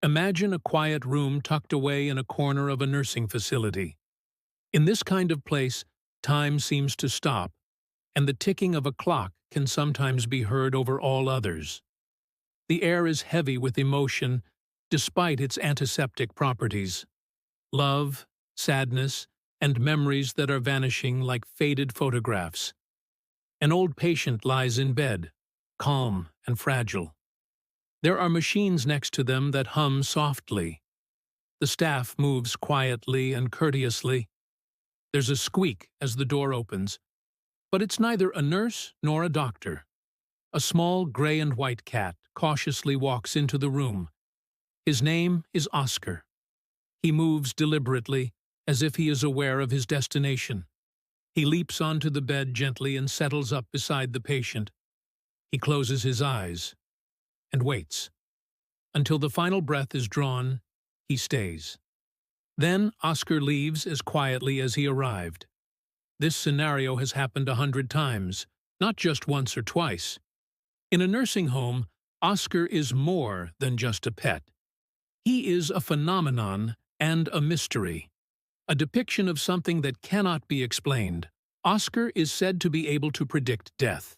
Imagine a quiet room tucked away in a corner of a nursing facility. In this kind of place, time seems to stop, and the ticking of a clock can sometimes be heard over all others. The air is heavy with emotion, despite its antiseptic properties. Love, sadness, and memories that are vanishing like faded photographs. An old patient lies in bed, calm and fragile. There are machines next to them that hum softly. The staff moves quietly and courteously. There's a squeak as the door opens, but it's neither a nurse nor a doctor. A small gray and white cat cautiously walks into the room. His name is Oscar. He moves deliberately, as if he is aware of his destination. He leaps onto the bed gently and settles up beside the patient. He closes his eyes and waits. Until the final breath is drawn, he stays. Then Oscar leaves as quietly as he arrived. This scenario has happened 100 times, not just once or twice. In a nursing home, Oscar is more than just a pet. He is a phenomenon and a mystery, a depiction of something that cannot be explained. Oscar is said to be able to predict death.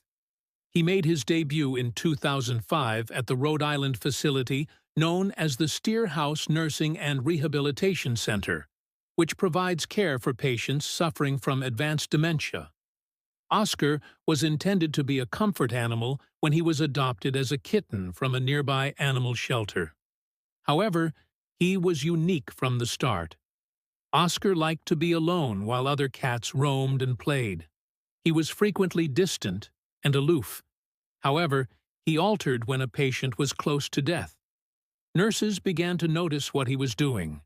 He made his debut in 2005 at the Rhode Island facility known as the Steerhouse Nursing and Rehabilitation Center, which provides care for patients suffering from advanced dementia. Oscar was intended to be a comfort animal when he was adopted as a kitten from a nearby animal shelter. However, he was unique from the start. Oscar liked to be alone while other cats roamed and played. He was frequently distant and aloof. However, he altered when a patient was close to death. Nurses began to notice what he was doing.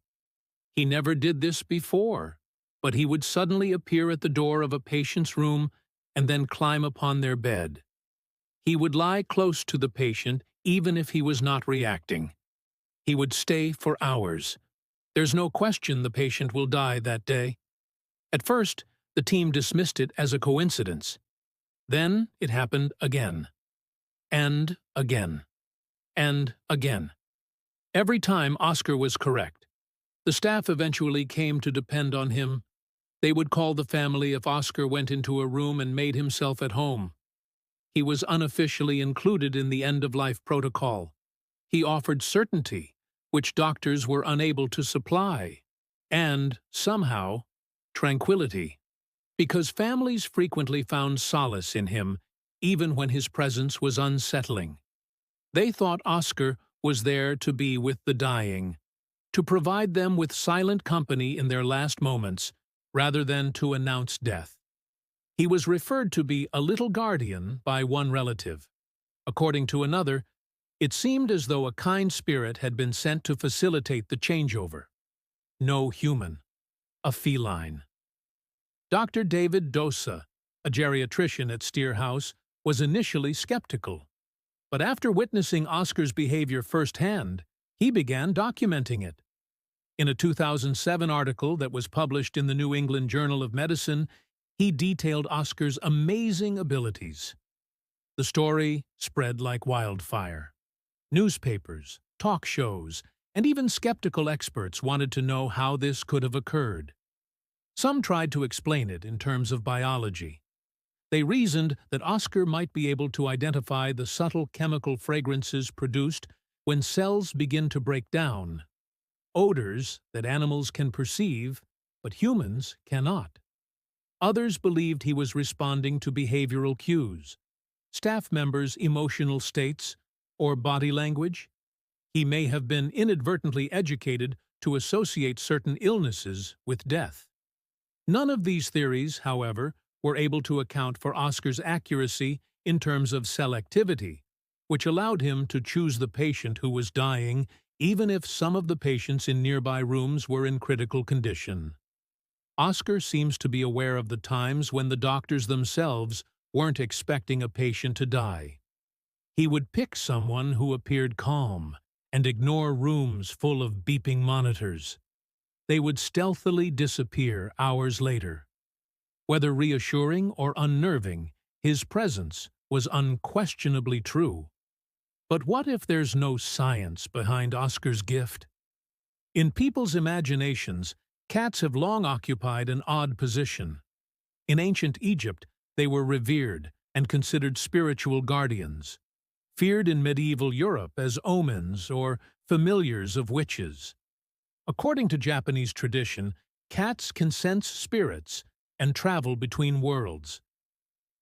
He never did this before, but he would suddenly appear at the door of a patient's room and then climb upon their bed. He would lie close to the patient even if he was not reacting. He would stay for hours. There's no question the patient will die that day. At first, the team dismissed it as a coincidence. Then it happened again. And again. And again. Every time Oscar was correct. The staff eventually came to depend on him. They would call the family if Oscar went into a room and made himself at home. He was unofficially included in the end-of-life protocol. He offered certainty, which doctors were unable to supply, and, somehow, tranquility, because families frequently found solace in him, even when his presence was unsettling. They thought Oscar was there to be with the dying, to provide them with silent company in their last moments, rather than to announce death. He was referred to be a little guardian by one relative. According to another, it seemed as though a kind spirit had been sent to facilitate the changeover. No human, a feline. Dr. David Dosa, a geriatrician at Steerhouse, was initially skeptical. But after witnessing Oscar's behavior firsthand, he began documenting it. In a 2007 article that was published in the New England Journal of Medicine, he detailed Oscar's amazing abilities. The story spread like wildfire. Newspapers, talk shows, and even skeptical experts wanted to know how this could have occurred. Some tried to explain it in terms of biology. They reasoned that Oscar might be able to identify the subtle chemical fragrances produced when cells begin to break down, odors that animals can perceive, but humans cannot. Others believed he was responding to behavioral cues, staff members' emotional states, or body language. He may have been inadvertently educated to associate certain illnesses with death. None of these theories, however, were able to account for Oscar's accuracy in terms of selectivity, which allowed him to choose the patient who was dying even if some of the patients in nearby rooms were in critical condition. Oscar seems to be aware of the times when the doctors themselves weren't expecting a patient to die. He would pick someone who appeared calm and ignore rooms full of beeping monitors. They would stealthily disappear hours later. Whether reassuring or unnerving, his presence was unquestionably true. But what if there's no science behind Oscar's gift? In people's imaginations, cats have long occupied an odd position. In ancient Egypt, they were revered and considered spiritual guardians, feared in medieval Europe as omens or familiars of witches. According to Japanese tradition, cats can sense spirits and travel between worlds.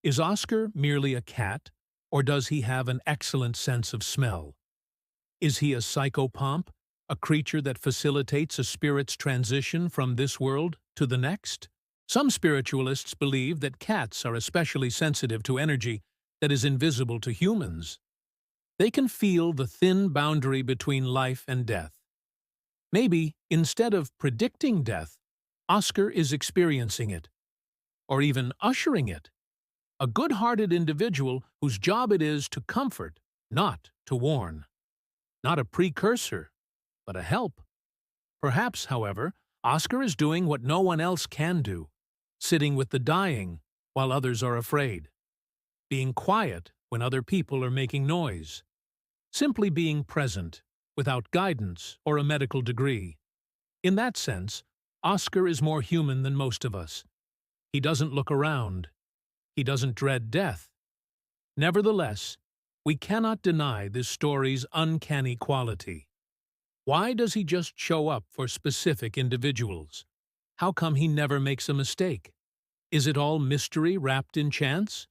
Is Oscar merely a cat, or does he have an excellent sense of smell? Is he a psychopomp, a creature that facilitates a spirit's transition from this world to the next? Some spiritualists believe that cats are especially sensitive to energy that is invisible to humans. They can feel the thin boundary between life and death. Maybe, instead of predicting death, Oscar is experiencing it, or even ushering it. A good-hearted individual whose job it is to comfort, not to warn. Not a precursor, but a help. Perhaps, however, Oscar is doing what no one else can do, sitting with the dying while others are afraid, being quiet when other people are making noise, simply being present, without guidance or a medical degree. In that sense, Oscar is more human than most of us. He doesn't look around. He doesn't dread death. Nevertheless, we cannot deny this story's uncanny quality. Why does he just show up for specific individuals? How come he never makes a mistake? Is it all mystery wrapped in chance?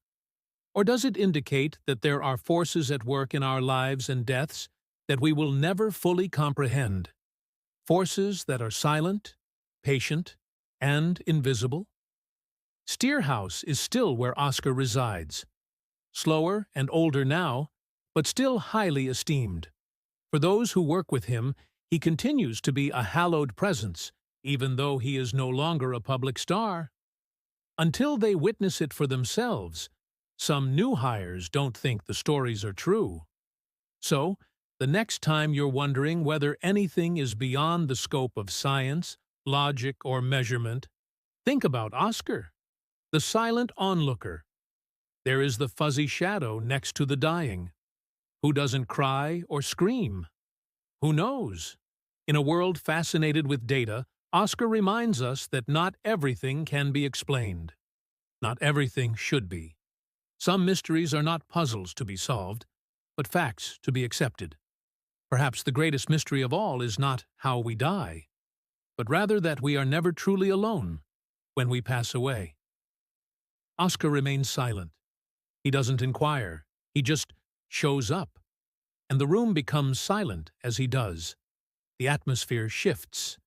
Or does it indicate that there are forces at work in our lives and deaths that we will never fully comprehend? Forces that are silent, patient, and invisible? Steerhouse is still where Oscar resides. Slower and older now, but still highly esteemed. For those who work with him, he continues to be a hallowed presence, even though he is no longer a public star. Until they witness it for themselves, some new hires don't think the stories are true. So, the next time you're wondering whether anything is beyond the scope of science, logic, or measurement, think about Oscar, the silent onlooker. There is the fuzzy shadow next to the dying. Who doesn't cry or scream? Who knows? In a world fascinated with data, Oscar reminds us that not everything can be explained. Not everything should be. Some mysteries are not puzzles to be solved, but facts to be accepted. Perhaps the greatest mystery of all is not how we die, but rather that we are never truly alone when we pass away. Oscar remains silent. He doesn't inquire. He just shows up. And the room becomes silent as he does. The atmosphere shifts,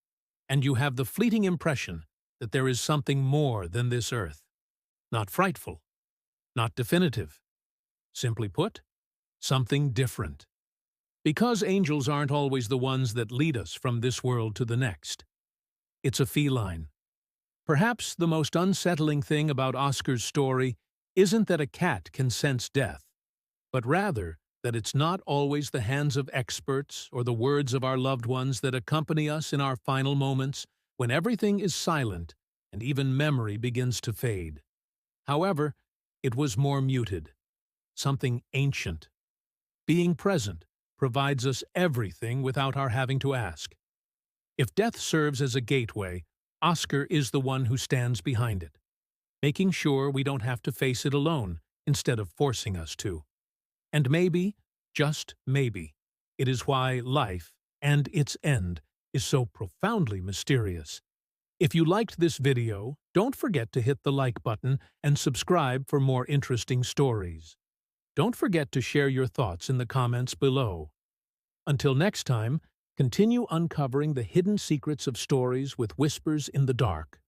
and you have the fleeting impression that there is something more than this earth. Not frightful, not definitive. Simply put, something different. Because angels aren't always the ones that lead us from this world to the next. It's a feline. Perhaps the most unsettling thing about Oscar's story isn't that a cat can sense death, but rather that it's not always the hands of experts or the words of our loved ones that accompany us in our final moments when everything is silent and even memory begins to fade. However, it was more muted, something ancient. Being present provides us everything without our having to ask. If death serves as a gateway, Oscar is the one who stands behind it, making sure we don't have to face it alone instead of forcing us to. And maybe, just maybe, it is why life and its end is so profoundly mysterious. If you liked this video, don't forget to hit the like button and subscribe for more interesting stories. Don't forget to share your thoughts in the comments below. Until next time, continue uncovering the hidden secrets of stories with Whispers in the Dark.